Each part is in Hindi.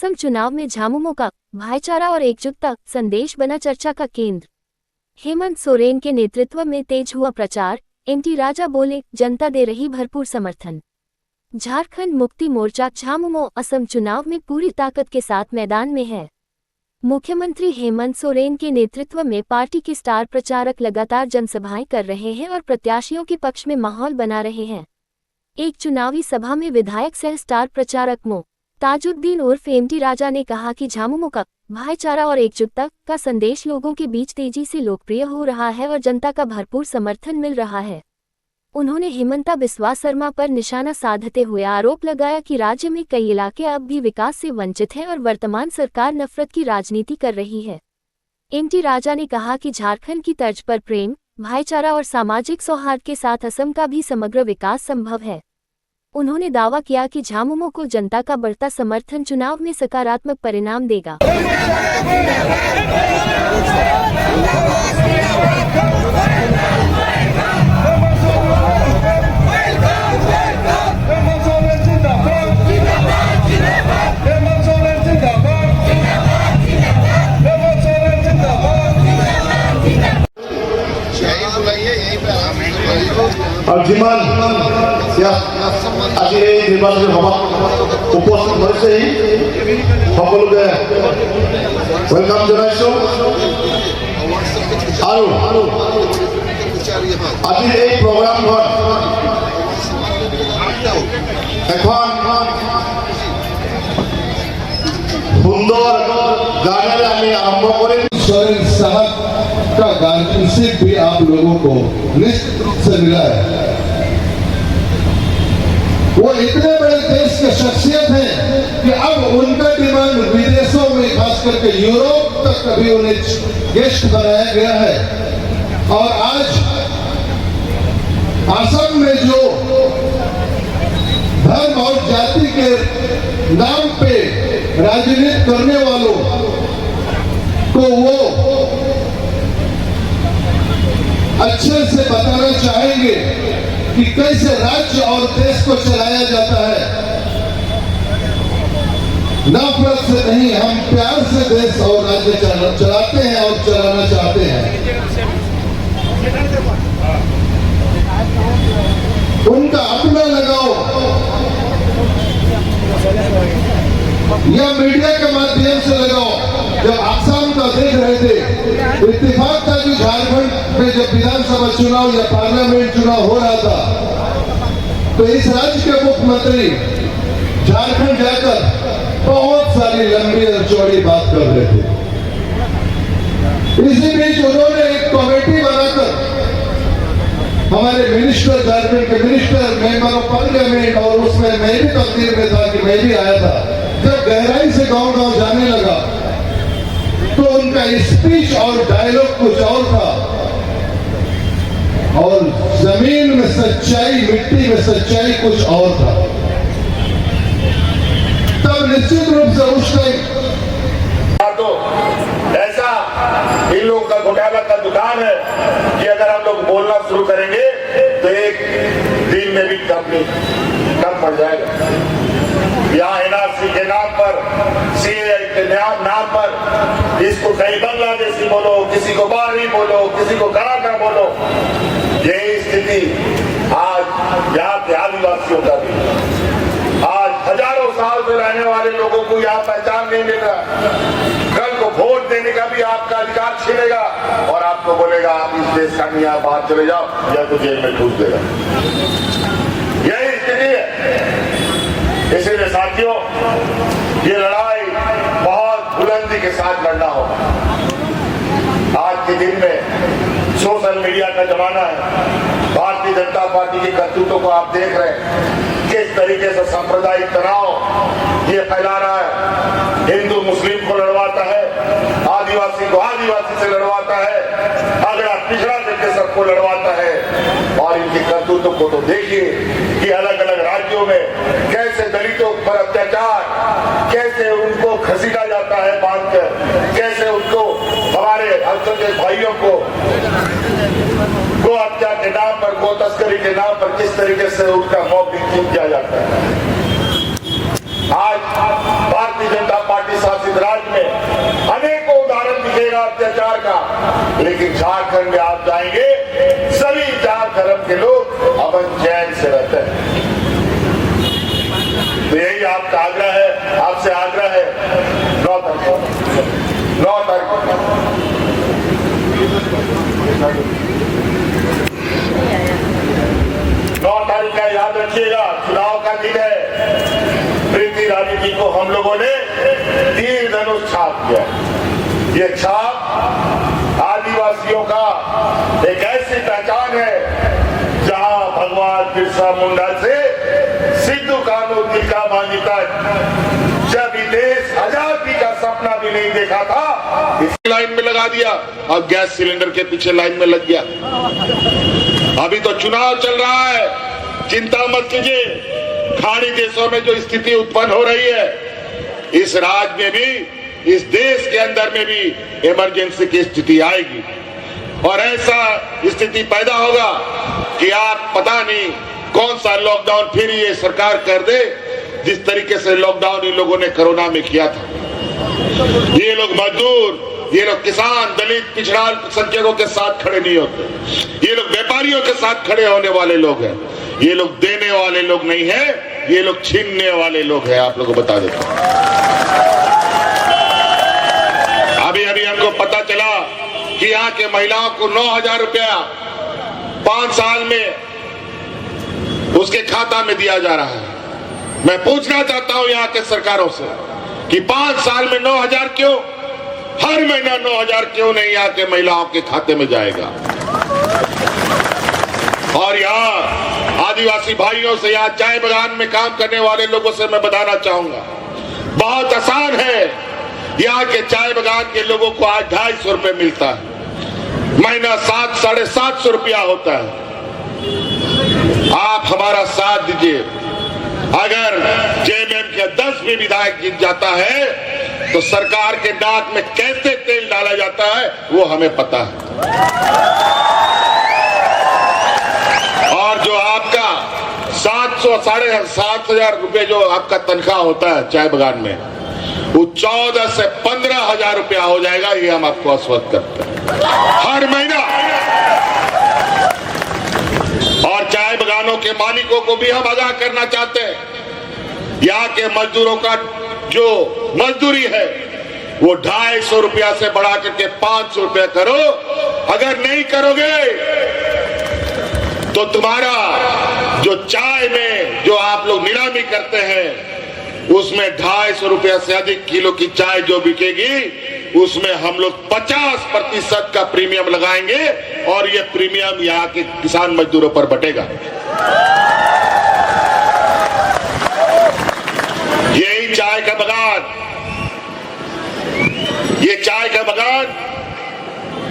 असम चुनाव में झामुमो का भाईचारा और एकजुटता संदेश बना चर्चा का केंद्र। हेमंत सोरेन के नेतृत्व में तेज हुआ प्रचार। एमटी राजा बोले, जनता दे रही भरपूर समर्थन। झारखंड मुक्ति मोर्चा झामुमो असम चुनाव में पूरी ताकत के साथ मैदान में है। मुख्यमंत्री हेमंत सोरेन के नेतृत्व में पार्टी के स्टार प्रचारक लगातार जनसभाएं कर रहे हैं और प्रत्याशियों के पक्ष में माहौल बना रहे हैं। एक चुनावी सभा में विधायक सह स्टार प्रचारक मो ताजुद्दीन उर्फ एमटी राजा ने कहा कि झामुमो का भाईचारा और एकजुटता का संदेश लोगों के बीच तेजी से लोकप्रिय हो रहा है और जनता का भरपूर समर्थन मिल रहा है। उन्होंने हिमंता बिस्वा शर्मा पर निशाना साधते हुए आरोप लगाया कि राज्य में कई इलाके अब भी विकास से वंचित हैं और वर्तमान सरकार नफरत की राजनीति कर रही है। एमटी राजा ने कहा कि झारखंड की तर्ज पर प्रेम, भाईचारा और सामाजिक सौहार्द के साथ असम का भी समग्र विकास संभव है। उन्होंने दावा किया कि झामुमो को जनता का बढ़ता समर्थन चुनाव में सकारात्मक परिणाम देगा। और जिमान আজি এই নির্বাচনী সভাত উপস্থিত হৈছেহি সকলোকে ওয়েলকাম জনাইছো। আৰু আজি এই প্ৰগ্ৰামখন এখন সুন্দৰ গানেৰে আমি আৰম্ভ কৰিম। सोरेन साहब का गार्जियनशिप भी आप लोगों को निश्चित रूप से मिला है। वो इतने बड़े देश के शख्सियत हैं कि अब उनका डिमांड विदेशों में खास करके यूरोप तक कभी उन्हें गेस्ट बनाया गया है। और आज असम में जो धर्म और जाति के नाम पे राजनीति करने वालों को वो अच्छे से बताना चाहेंगे कि कैसे राज्य और देश को चलाया जाता है। नफरत से नहीं, हम प्यार से देश और राज्य चलाते हैं और चलाना चाहते हैं। उनका अपना लगाओ या मीडिया के माध्यम से लगाओ। जब आसाम का देख रहे थे तो इत्तेफाक था कि झारखंड में जब विधानसभा चुनाव या पार्लियामेंट चुनाव हो रहा था तो इस राज्य के मुख्यमंत्री झारखंड जाकर बहुत सारी लंबी और चौड़ी बात कर रहे थे। इसी बीच उन्होंने एक कमेटी बनाकर हमारे मिनिस्टर, झारखंड के मिनिस्टर, मेंबर ऑफ पार्लियामेंट, और उसमें मैं भी तकदीर में था कि मैं भी आया था। जब गहराई से गांव-गांव जाने लगा तो उनका स्पीच और डायलॉग कुछ और था और जमीन में सच्चाई, मिट्टी में सच्चाई कुछ और था। तब निश्चित रूप से उस टाइम तो ऐसा इन लोगों का घोटाला का दुकान है कि अगर हम लोग बोलना शुरू करेंगे तो एक दिन में भी कंपनी कम पड़ जाएगा। यहाँ एनआरसी के नाम पर, सीए के नाम पर इसको कहीं बांग्लादेशी बोलो, किसी को बाहरी बोलो, किसी को कराका बोलो। यही स्थिति आज यहाँ के आदिवासियों का भी। आज हजारों साल से रहने वाले लोगों को यहाँ पहचान नहीं मिल रहा। कल को वोट देने का भी आपका अधिकार छीनेगा और आपको बोलेगा आप इस देश का नहीं, आप बाहर चले जाओ या तो जेल में ठूस देगा। यही स्थिति है। इसीलिए साथियों, ये लड़ाई बहुत बुलंदी के साथ लड़ना होगा। आज के दिन में सोशल मीडिया का जमाना है। भारतीय जनता पार्टी की करतूतों को आप देख रहे हैं, किस तरीके से सांप्रदायिक तनाव ये फैला रहा है। हिंदू मुस्लिम को लड़वाता है, आदिवासी को आदिवासी से लड़वाता है, अगड़ा पिछड़ा करके सबको लड़वाता है। और इनकी करतूतों को तो देखिए कि अलग अलग राज्यों में कैसे दलितों पर अत्याचार, कैसे उनको घसीटा जाता है बांधकर, कैसे उनको हमारे अल्पसंख्यक भाइयों को गो हत्या के नाम पर, गो तस्करी के नाम पर किस तरीके से उनका मौत किया जाता है। आज भारतीय जनता पार्टी अत्याचार का, लेकिन झारखंड में आप जाएंगे सभी जात धर्म के लोग अमन चैन से रहते हैं। तो यही आपका आग्रह है, आपसे आग्रह है 9 तारीख का याद रखिएगा, चुनाव का दिन है। प्रीति रानी जी को हम लोगों ने तीर धनुष छाप दिया। ये छाप आदिवासियों का एक ऐसी पहचान है जहां भगवान बिरसा मुंडा से सिद्धू कान्हू तिलका मांझी तक जब देश आजादी का सपना भी नहीं देखा था, इस लाइन में लगा दिया और गैस सिलेंडर के पीछे लाइन में लग गया। अभी तो चुनाव चल रहा है, चिंता मत कीजिए। खाड़ी देशों में जो स्थिति उत्पन्न हो रही है, इस राज्य में भी, इस देश के अंदर में भी इमरजेंसी की स्थिति आएगी और ऐसा स्थिति पैदा होगा कि आप पता नहीं कौन सा लॉकडाउन फिर ये सरकार कर दे, जिस तरीके से लॉकडाउन इन लोगों ने कोरोना में किया था। ये लोग मजदूर, ये लोग किसान, दलित, पिछड़ा अल्पसंख्यकों के साथ खड़े नहीं होते। ये लोग व्यापारियों के साथ खड़े होने वाले लोग हैं। ये लोग देने वाले लोग नहीं है, ये लोग छीनने वाले लोग हैं। आप लोगों को बता देता हूं, अभी अभी हमको पता चला कि यहाँ के महिलाओं को 9,000 रुपया 5 साल में उसके खाता में दिया जा रहा है। मैं पूछना चाहता हूं यहाँ के सरकारों से कि 5 साल में 9,000 क्यों, हर महीना 9,000 क्यों नहीं यहाँ के महिलाओं के खाते में जाएगा। और यहाँ आदिवासी भाइयों से, यहाँ चाय बागान में काम करने वाले लोगों से मैं बताना चाहूंगा, बहुत आसान है। यहाँ के चाय बागान के लोगों को आज 250 रुपए मिलता है, महीना 700-750 रुपया होता है। आप हमारा साथ दीजिए। अगर जेएमएम के 10 भी विधायक जीत जाता है तो सरकार के नाक में कैसे तेल डाला जाता है वो हमें पता है। और जो आपका 700-7,500 रुपए जो आपका तनख्वाह होता है चाय बागान में, वो 14 से 15,000 रुपया हो जाएगा। ये हम आपको आश्वस्त करते हैं हर महीना। और चाय बागानों के मालिकों को भी हम आगाह करना चाहते हैं, यहाँ के मजदूरों का जो मजदूरी है वो 250 रुपया से बढ़ा करके 500 रुपया करो। अगर नहीं करोगे तो तुम्हारा जो चाय में जो आप लोग नीलामी करते हैं उसमें 250 रुपया से अधिक किलो की चाय जो बिकेगी उसमें हम लोग 50% का प्रीमियम लगाएंगे और ये प्रीमियम यहाँ के किसान मजदूरों पर बटेगा। यही चाय का बागान, ये चाय का बागान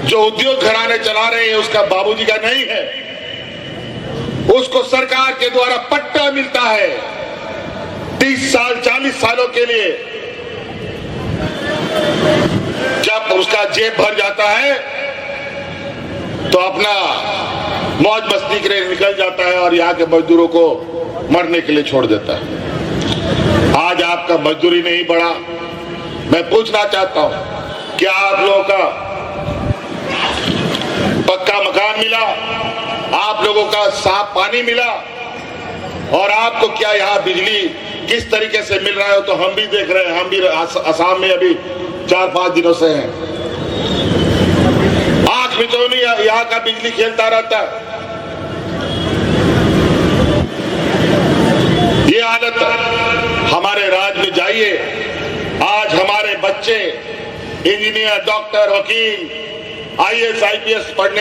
जो उद्योग घराने चला रहे हैं उसका बाबूजी का नहीं है, उसको सरकार के द्वारा पट्टा मिलता है 30 साल 40 सालों के लिए। जब उसका जेब भर जाता है तो अपना मौज मस्ती के लिए निकल जाता है और यहाँ के मजदूरों को मरने के लिए छोड़ देता है। आज आपका मजदूरी नहीं बढ़ा। मैं पूछना चाहता हूं, क्या आप लोगों का पक्का मकान मिला, आप लोगों का साफ पानी मिला, और आपको क्या यहाँ बिजली किस तरीके से मिल रहा है तो हम भी देख रहे हैं। हम भी असम में अभी 4-5 दिनों से हैं। आंख मिचौनी यहाँ का बिजली खेलता रहता है। ये हालत हमारे राज्य में जाइए, आज हमारे बच्चे इंजीनियर, डॉक्टर, वकील, IAS, IPS पढ़ने